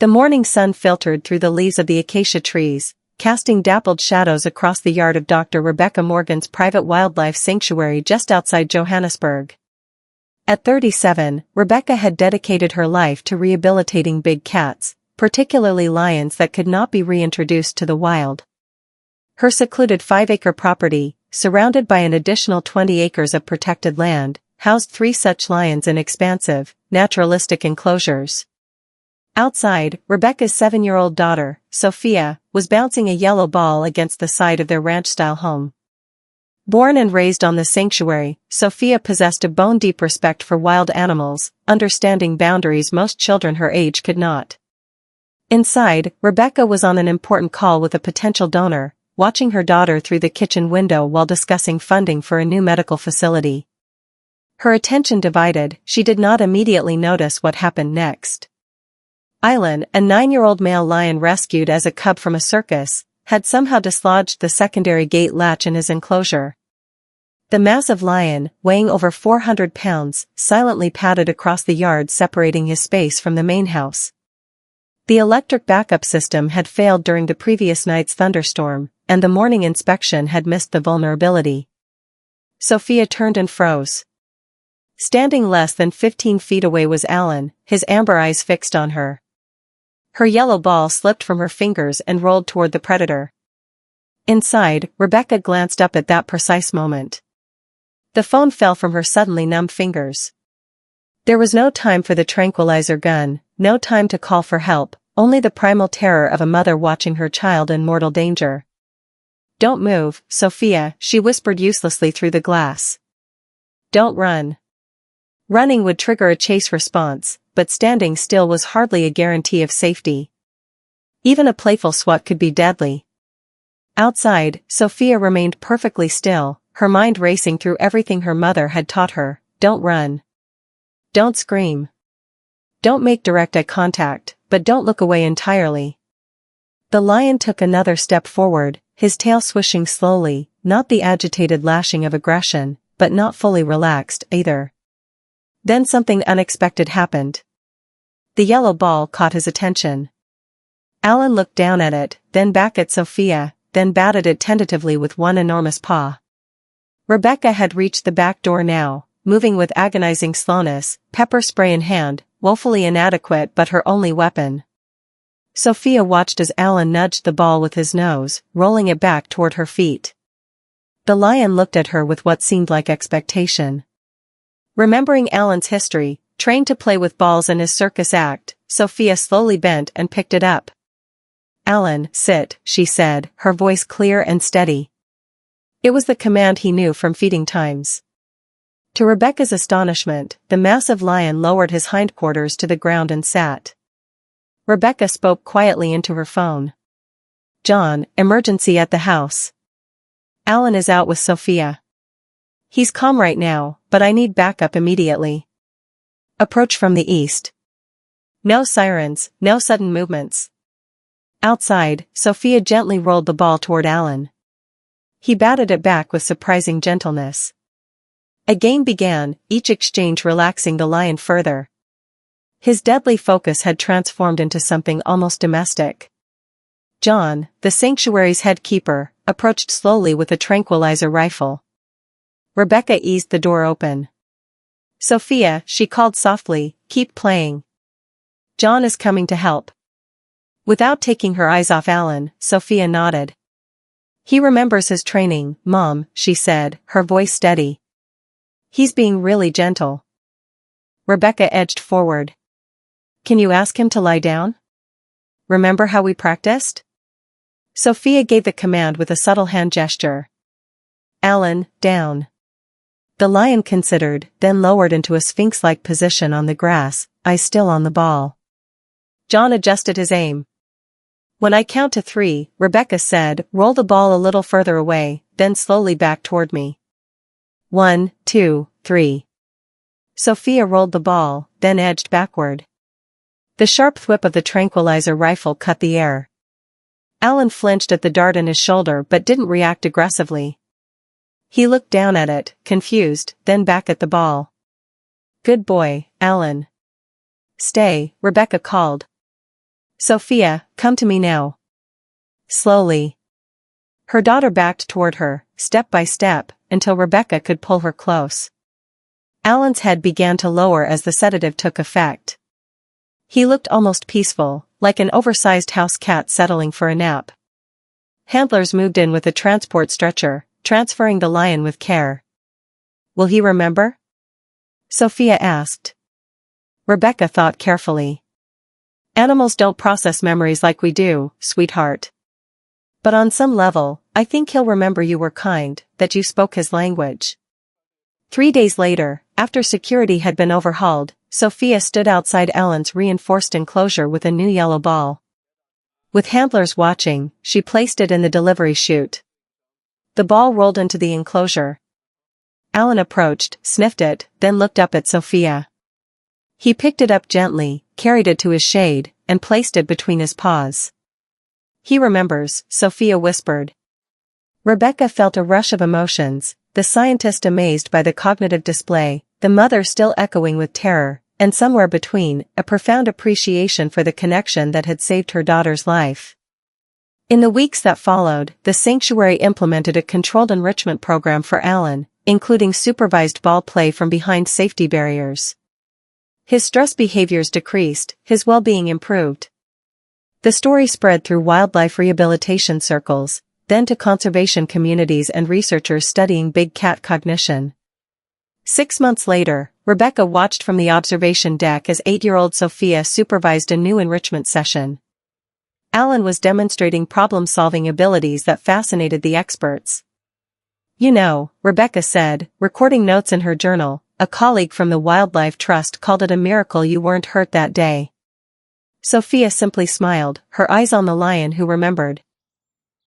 The morning sun filtered through the leaves of the acacia trees, casting dappled shadows across the yard of Dr. Rebecca Morgan's private wildlife sanctuary just outside Johannesburg. At 37, Rebecca had dedicated her life to rehabilitating big cats, particularly lions that could not be reintroduced to the wild. Her secluded 5-acre property, surrounded by an additional 20 acres of protected land, housed 3 such lions in expansive, naturalistic enclosures. Outside, Rebecca's 7-year-old daughter, Sophia, was bouncing a yellow ball against the side of their ranch-style home. Born and raised on the sanctuary, Sophia possessed a bone-deep respect for wild animals, understanding boundaries most children her age could not. Inside, Rebecca was on an important call with a potential donor, watching her daughter through the kitchen window while discussing funding for a new medical facility. Her attention divided, she did not immediately notice what happened next. Ilan, a 9-year-old male lion rescued as a cub from a circus, had somehow dislodged the secondary gate latch in his enclosure. The massive lion, weighing over 400 pounds, silently padded across the yard, separating his space from the main house. The electric backup system had failed during the previous night's thunderstorm, and the morning inspection had missed the vulnerability. Sophia turned and froze. Standing less than 15 feet away was Alan, his amber eyes fixed on her. Her yellow ball slipped from her fingers and rolled toward the predator. Inside, Rebecca glanced up at that precise moment. The phone fell from her suddenly numb fingers. There was no time for the tranquilizer gun, no time to call for help, only the primal terror of a mother watching her child in mortal danger. "Don't move, Sophia," she whispered uselessly through the glass. "Don't run." Running would trigger a chase response, but standing still was hardly a guarantee of safety. Even a playful swat could be deadly. Outside, Sophia remained perfectly still, her mind racing through everything her mother had taught her. Don't run. Don't scream. Don't make direct eye contact, but don't look away entirely. The lion took another step forward, his tail swishing slowly, not the agitated lashing of aggression, but not fully relaxed either. Then something unexpected happened. The yellow ball caught his attention. Alan looked down at it, then back at Sophia, then batted it tentatively with one enormous paw. Rebecca had reached the back door now, moving with agonizing slowness, pepper spray in hand, woefully inadequate but her only weapon. Sophia watched as Alan nudged the ball with his nose, rolling it back toward her feet. The lion looked at her with what seemed like expectation. Remembering Alan's history, trained to play with balls in his circus act, Sophia slowly bent and picked it up. "Alan, sit," she said, her voice clear and steady. It was the command he knew from feeding times. To Rebecca's astonishment, the massive lion lowered his hindquarters to the ground and sat. Rebecca spoke quietly into her phone. "John, emergency at the house. Alan is out with Sophia. He's calm right now, but I need backup immediately. Approach from the east. No sirens, no sudden movements." Outside, Sophia gently rolled the ball toward Alan. He batted it back with surprising gentleness. A game began, each exchange relaxing the lion further. His deadly focus had transformed into something almost domestic. John, the sanctuary's head keeper, approached slowly with a tranquilizer rifle. Rebecca eased the door open. "Sophia," she called softly, "keep playing. John is coming to help." Without taking her eyes off Alan, Sophia nodded. "He remembers his training, Mom," she said, her voice steady. "He's being really gentle." Rebecca edged forward. "Can you ask him to lie down? Remember how we practiced?" Sophia gave the command with a subtle hand gesture. "Alan, down." The lion considered, then lowered into a sphinx-like position on the grass, eyes still on the ball. John adjusted his aim. "When I count to 3, Rebecca said, roll the ball a little further away, then slowly back toward me. 1, 2, 3. Sophia rolled the ball, then edged backward. The sharp thwip of the tranquilizer rifle cut the air. Alan flinched at the dart in his shoulder but didn't react aggressively. He looked down at it, confused, then back at the ball. "Good boy, Alan." "Stay," Rebecca called. Sophia, come to me now. Slowly. Her daughter backed toward her, step by step, until Rebecca could pull her close. Alan's head began to lower as the sedative took effect. He looked almost peaceful, like an oversized house cat settling for a nap. Handlers moved in with a transport stretcher, transferring the lion with care. Will he remember? Sophia asked. Rebecca thought carefully. Animals don't process memories like we do, sweetheart. But on some level, I think he'll remember you were kind, that you spoke his language. 3 days later, after security had been overhauled, Sophia stood outside Alan's reinforced enclosure with a new yellow ball. With handlers watching, she placed it in the delivery chute. The ball rolled into the enclosure. Alan approached, sniffed it, then looked up at Sophia. He picked it up gently, carried it to his shade, and placed it between his paws. He remembers, Sophia whispered. Rebecca felt a rush of emotions, the scientist amazed by the cognitive display, the mother still echoing with terror, and somewhere between, a profound appreciation for the connection that had saved her daughter's life. In the weeks that followed, the sanctuary implemented a controlled enrichment program for Alan, including supervised ball play from behind safety barriers. His stress behaviors decreased, his well-being improved. The story spread through wildlife rehabilitation circles, then to conservation communities and researchers studying big cat cognition. 6 months later, Rebecca watched from the observation deck as 8-year-old Sophia supervised a new enrichment session. Alan was demonstrating problem-solving abilities that fascinated the experts. You know, Rebecca said, recording notes in her journal, a colleague from the Wildlife Trust called it a miracle you weren't hurt that day. Sophia simply smiled, her eyes on the lion who remembered.